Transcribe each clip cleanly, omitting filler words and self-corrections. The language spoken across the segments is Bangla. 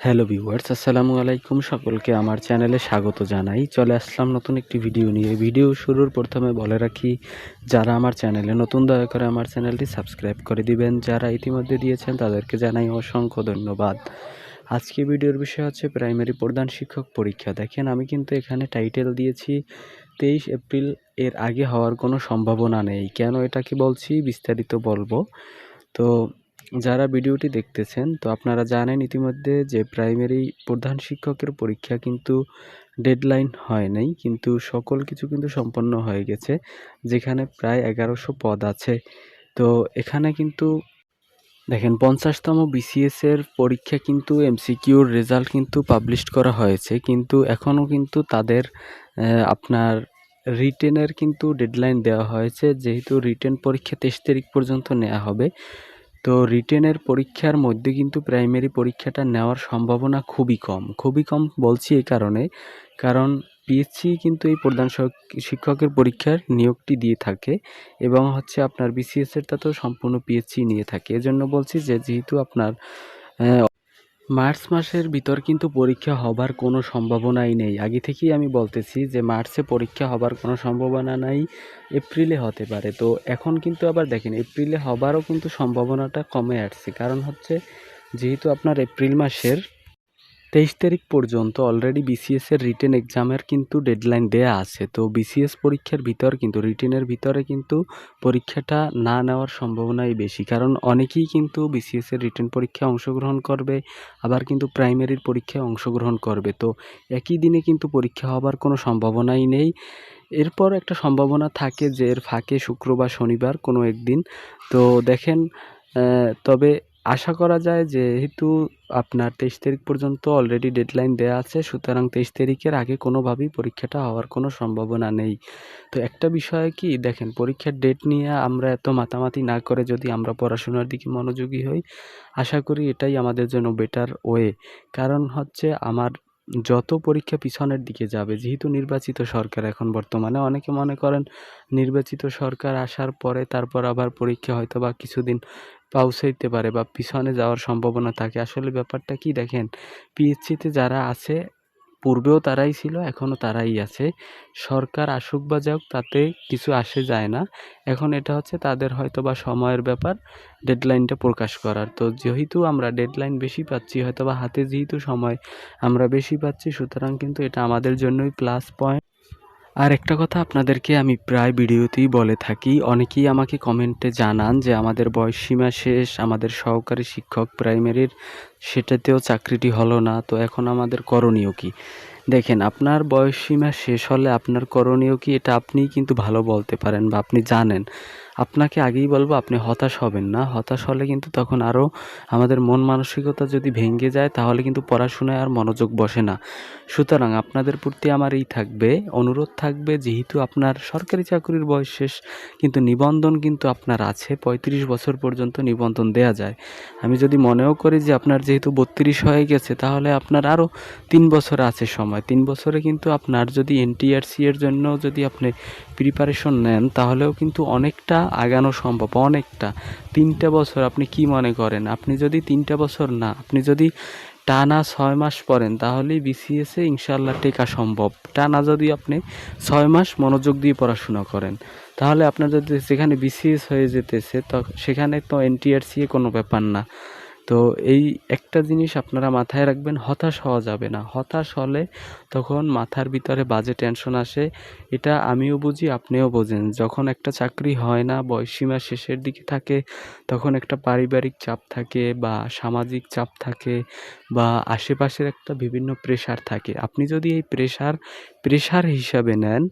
হ্যালো ভিউয়ার্স, আসসালামু আলাইকুম। সকলকে আমার চ্যানেলে স্বাগত জানাই। চলে আসলাম নতুন একটি ভিডিও নিয়ে। ভিডিও শুরুর প্রথমে বলে রাখি, যারা আমার চ্যানেলে নতুন দয়া করে আমার চ্যানেলটি সাবস্ক্রাইব করে দিবেন। যারা ইতিমধ্যে দিয়েছেন তাদেরকে জানাই অসংখ্য ধন্যবাদ। আজকে ভিডিওর বিষয় হচ্ছে প্রাইমারি প্রধান শিক্ষক পরীক্ষা। দেখেন, আমি কিন্তু এখানে টাইটেল দিয়েছি 23 এপ্রিল, এর আগে হওয়ার কোনো সম্ভাবনা নেই। কেন এটাকে বলছি বিস্তারিত বলবো। তো যারা ভিডিওটি দেখতেছেন, তো আপনারা জানেন ইতিমধ্যে যে প্রাইমারি প্রধান শিক্ষকের পরীক্ষা কিন্তু ডেডলাইন হয় নাই, কিন্তু সকল কিছু কিন্তু সম্পন্ন হয়ে গেছে, যেখানে প্রায় 1100 পদ আছে। তো এখানে কিন্তু দেখেন 50তম বিসিএস এর পরীক্ষা কিন্তু এমসিকিউর রেজাল্ট কিন্তু পাবলিশ করা হয়েছে, কিন্তু এখনও কিন্তু তাদের আপনার রিটেনের কিন্তু ডেডলাইন দেওয়া হয়েছে। যেহেতু রিটেন পরীক্ষা 23 তারিখ পর্যন্ত নেওয়া হবে, তো রিটেনের পরীক্ষার মধ্যে কিন্তু প্রাইমারি পরীক্ষাটা নেওয়ার সম্ভাবনা খুবই কম বলছি এই কারণে, কারণ পিএসসি কিন্তু এই প্রধান শিক্ষকের পরীক্ষার নিয়োগটি দিয়ে থাকে, এবং হচ্ছে আপনার বিসিএসেরটা তো সম্পূর্ণ পিএসসি নিয়ে থাকে। এজন্য বলছি যে যেহেতু আপনার মার্চ মাসের ভিতর কিন্তু পরীক্ষা হবার কোনো সম্ভাবনাই নেই। আগে থেকেই আমি বলতেছি যে মার্চে পরীক্ষা হবার কোনো সম্ভাবনা নাই, এপ্রিলে হতে পারে। তো এখন কিন্তু আবার দেখেন এপ্রিলে হবারও কিন্তু সম্ভাবনাটা কমে আসছে, কারণ হচ্ছে যেহেতু আপনার এপ্রিল মাসের 23 তারিখ পর্যন্ত অলরেডি বিসিএস এর রিটেন এক্সামের কিন্তু ডেডলাইন দেয়া আছে। তো বিসিএস পরীক্ষার ভিতর কিন্তু রিটেনের ভিতরে কিন্তু পরীক্ষাটা না নেওয়ার সম্ভাবনাই বেশি, কারণ অনেকেই কিন্তু বিসিএস এর রিটেন পরীক্ষায় অংশগ্রহণ করবে, আবার কিন্তু প্রাইমারির পরীক্ষায় অংশগ্রহণ করবে। তো একই দিনে কিন্তু পরীক্ষা হবার কোনো সম্ভাবনাই নেই। এরপর একটা সম্ভাবনা থাকে যে এর ফাঁকে শুক্র বা শনিবার কোনো একদিন। তো দেখেন, তবে আশা করা যায় যেহেতু আপনার 23 তারিখ পর্যন্ত অলরেডি ডেডলাইন দেয়া আছে, সুতরাং 23 তারিখের আগে কোনোভাবেই পরীক্ষাটা হওয়ার কোনো সম্ভাবনা নেই। তো একটা বিষয় কি দেখেন, পরীক্ষার ডেট নিয়ে আমরা এত মাতামাতি না করে যদি আমরা পড়াশোনার দিকে মনোযোগী হই, আশা করি এটাই আমাদের জন্য বেটার ওয়ে। কারণ হচ্ছে আমার যত পরীক্ষা পিছনের দিকে যাবে, যেহেতু নির্বাচিত সরকার এখন বর্তমানে, অনেকে মনে করেন নির্বাচিত সরকার আসার পরে তারপর আবার পরীক্ষা হয়তোবা কিছুদিন পাউসাইতে পারে বা পিছনে যাওয়ার সম্ভাবনা থাকে। আসলে ব্যাপারটা কি দেখেন, পিএসসিতে যারা আছে পূর্বেও তারাই ছিল, এখনও তারাই আছে। সরকার আসুক বা যাক তাতে কিছু আসে যায় না। এখন এটা হচ্ছে তাদের হয়তোবা সময়ের ব্যাপার ডেডলাইনটা প্রকাশ করার। তো যেহেতু আমরা ডেডলাইন বেশি পাচ্ছি, হয়তোবা হাতে যেহেতু সময় আমরা বেশি পাচ্ছি, সুতরাং কিন্তু এটা আমাদের জন্যই প্লাস পয়েন্ট। আর একটা কথা আপনাদেরকে আমি প্রায় ভিডিওতেই বলে থাকি, অনেকেই আমাকে কমেন্টে জানান যে আমাদের বয়সসীমা শেষ, আমাদের সহকারী শিক্ষক প্রাইমারির সেটাতেও চাকরিটি হলো না, তো এখন আমাদের করণীয় কী? দেখেন, আপনার বয়সসীমা শেষ হলে আপনার করণীয় কী এটা আপনিই কিন্তু ভালো বলতে পারেন বা আপনি জানেন। আপনাকে আগেই বলবো, আপনি হতাশ হবেন না। হতাশ হলে কিন্তু তখন আরও আমাদের মন মানসিকতা যদি ভেঙে যায়, তাহলে কিন্তু পড়াশোনায় আর মনোযোগ বসে না। সুতরাং আপনাদের প্রতি আমার এই থাকবে, অনুরোধ থাকবে, যেহেতু আপনার সরকারি চাকরির বয়স শেষ, কিন্তু নিবন্ধন কিন্তু আপনার আছে, 35 বছর পর্যন্ত নিবন্ধন দেয়া যায়। আমি যদি মনেও করি যে আপনার যেহেতু 32 হয়ে গেছে, তাহলে আপনার আরও 3 বছর আছে সময়। 3 বছরে কিন্তু আপনার যদি এনটিআরসি এর জন্য যদি আপনি প্রিপারেশন নেন, তাহলেও কিন্তু অনেকটা আগানো সম্ভব, অনেকটা। 3টা বছর আপনি কি মনে করেন? আপনি যদি 3টা বছর না, আপনি যদি টানা 6 মাস পড়েন, তাহলেই বিসিএসে ইনশাআল্লাহ টেকা সম্ভব। টানা যদি আপনি 6 মাস মনোযোগ দিয়ে পড়াশোনা করেন, তাহলে আপনার যদি যেখানে বিসিএস হয়ে যেতেছে, সেখানে তো এনটিআরসি কোনো ব্যাপার না। তো এই একটা জিনিস আপনারা মাথায় রাখবেন, হতাশ হওয়া যাবে না। হতাশ হলে তখন মাথার ভিতরে বাজে টেনশন আসে। এটা আমিও বুঝি, আপনিও বোঝেন। যখন একটা চাকরি হয় না, বয়সসীমা শেষের দিকে থাকে, তখন একটা পারিবারিক চাপ থাকে বা সামাজিক চাপ থাকে বা আশেপাশের একটা বিভিন্ন প্রেশার থাকে। আপনি যদি এই প্রেশার হিসাবে নেন,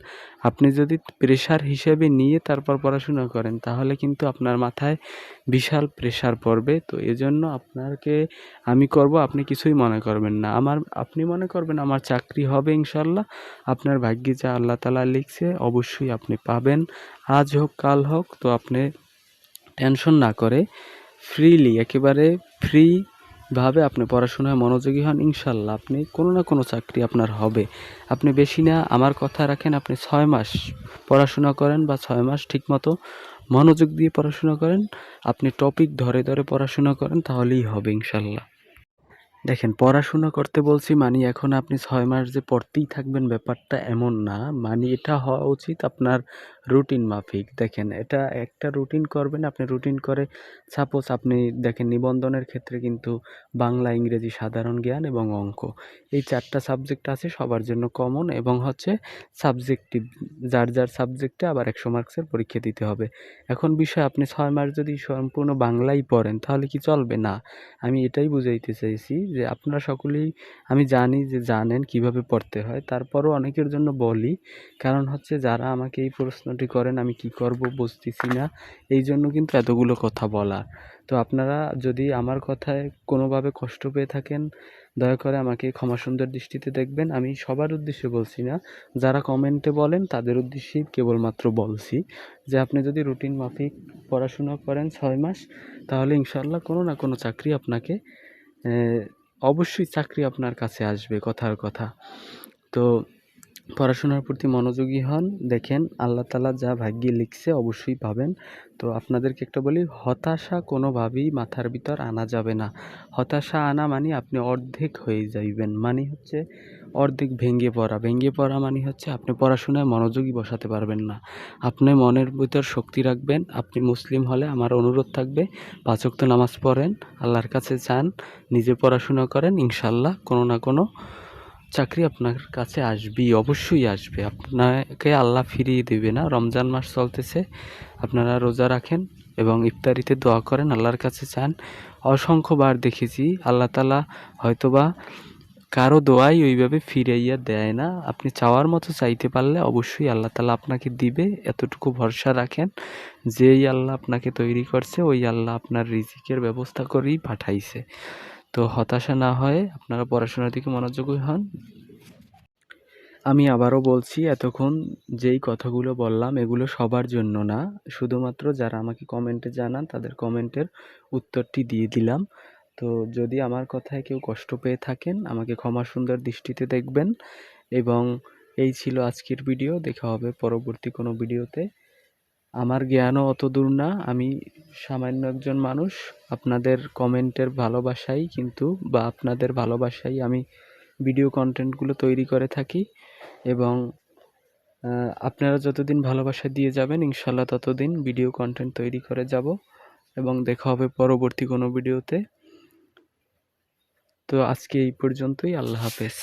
আপনি যদি প্রেশার হিসেবে নিয়ে তারপর পড়াশোনা করেন, তাহলে কিন্তু আপনার মাথায় বিশাল প্রেশার পড়বে। তো এজন্য আপনাকে আমি করব, আপনি কিছুই মনে করবেন না। আপনি মনে করবেন আমার চাকরি হবে ইনশাআল্লাহ। আপনার ভাগ্যে যা আল্লাহ তাআলা লিখছে অবশ্যই আপনি পাবেন। আজ হোক কাল হোক, তো আপনি টেনশন না করে ফ্রিলি, একেবারে ফ্রিভাবে আপনি পড়াশোনায় মনোযোগী হন। ইনশাআল্লাহ আপনি কোনো না কোনো চাকরি আপনার হবে। আপনি বেশি না, আমার কথা রাখেন, আপনি 6 মাস পড়াশোনা করেন বা 6 মাস ঠিকমতো মনোযোগ দিয়ে পড়াশোনা করেন, আপনি টপিক ধরে ধরে পড়াশোনা করেন, তাহলেই হবে ইনশাআল্লাহ। দেখেন, পড়াশোনা করতে বলছি মানে এখন আপনি ৬ মাস যে পড়তেই থাকবেন ব্যাপারটা এমন না। মানে এটা হওয়া উচিত আপনার রুটিন মাফিক। দেখেন, এটা একটা রুটিন করবেন, আপনি রুটিন করে সাপোজ আপনি দেখেন নিবন্ধনের ক্ষেত্রে কিন্তু বাংলা, ইংরেজি, সাধারণ জ্ঞান এবং অঙ্ক। এই ৪ টা সাবজেক্ট আছে সবার জন্য কমন এবং হচ্ছে সাবজেক্টিভ। যার সাবজেক্টে আবার ১০০ মার্কসের পরীক্ষা দিতে হবে। এখন বিষয় আপনি ৬ মাস যদি সম্পূর্ণ বাংলাই পড়েন তাহলে কি চলবে? না। আমি এটাই বুঝাইতে চাইছি যে আপনারা সকলেই আমি জানি যে জানেন কিভাবে পড়তে হয়। তারপরও অনেকের জন্য বলি, কারণ হচ্ছে যারা আমাকে এই প্রশ্নটি করেন আমি কি করব বুঝতেছি না। এইজন্য কিন্তু এতগুলো কথা বলা। তো আপনারা যদি আমার কথায় কোনোভাবে কষ্ট পেয়ে থাকেন, দয়া করে আমাকে ক্ষমা সুন্দর দৃষ্টিতে দেখবেন। আমি সবার উদ্দেশ্যে বলছি না, যারা কমেন্টে বলেন তাদের উদ্দেশ্যেই কেবলমাত্র বলছি যে আপনি যদি রুটিন মাফিক পড়াশোনা করেন ৬ মাস, তাহলে ইনশাআল্লাহ কোনো না কোনো চাকরি আপনাকে অবশ্যই চাকরি আপনার কাছে আসবে, কথার কথা। তো পড়াশোনার প্রতি মনোযোগী হন। দেখেন আল্লাহ তাআলা যা ভাগ্যে লিখছে অবশ্যই পাবেন। তো আপনাদেরকে একটা বলি, হতাশা কোনোভাবেই মাথার ভিতর আনা যাবে না। হতাশা আনা মানে আপনি অর্ধেক হয়ে যাইবেন। মানে হচ্ছে অর্ধেক ভেঙে পড়া। ভেঙে পড়া মানে হচ্ছে আপনি পড়াশোনায় মনোযোগই বসাতে পারবেন না। আপনি মনের ভিতর শক্তি রাখবেন। আপনি মুসলিম হলে আমার অনুরোধ থাকবে ৫ ওয়াক্ত নামাজ পড়েন, আল্লাহর কাছে চান, নিজে পড়াশোনা করেন। ইনশাআল্লাহ কোনো না কোনো চাকরি আপনার কাছে আসবেই, অবশ্যই আসবে। আপনাকে আল্লাহ ফিরিয়ে দেবে না। রমজান মাস চলতেছে, আপনারা রোজা রাখেন এবং ইফতারিতে দোয়া করেন, আল্লাহর কাছে চান। অসংখ্যবার দেখেছি আল্লাহ তাআলা হয়তোবা কারো দোয়াই ওইভাবে ফিরাইয়া দেয় না। আপনি চাওয়ার মতো চাইতে পারলে অবশ্যই আল্লাহ তাআলা আপনাকে দিবে, এতটুকু ভরসা রাখেন। যেই আল্লাহ আপনাকে তৈরি করছে ওই আল্লাহ আপনার রিজিকের ব্যবস্থা করেই পাঠাইছে। তো হতাশা না হয়ে আপনারা পড়াশোনার দিকে মনোযোগী হন। আমি আবারও বলছি, এতক্ষণ যেই কথাগুলো বললাম এগুলো সবার জন্য না, শুধুমাত্র যারা আমাকে কমেন্টে জানান তাদের কমেন্টের উত্তরটি দিয়ে দিলাম। তো যদি আমার কথায় কেউ কষ্ট পেয়ে থাকেন আমাকে ক্ষমা সুন্দর দৃষ্টিতে দেখবেন। এবং এই ছিল আজকের ভিডিও। দেখা হবে পরবর্তী কোনো ভিডিওতে। আমার জ্ঞানও অত দূর না, আমি সামান্য একজন মানুষ। আপনাদের কমেন্টের ভালোবাসাই কিন্তু বা আপনাদের ভালোবাসাই আমি ভিডিও কন্টেন্টগুলো তৈরি করে থাকি। এবং আপনারা যতদিন ভালোবাসা দিয়ে যাবেন ইনশাল্লাহ ততদিন ভিডিও কন্টেন্ট তৈরি করে যাব। এবং দেখা হবে পরবর্তী কোনো ভিডিওতে। তো আজকে এই পর্যন্তই। আল্লাহ হাফেজ।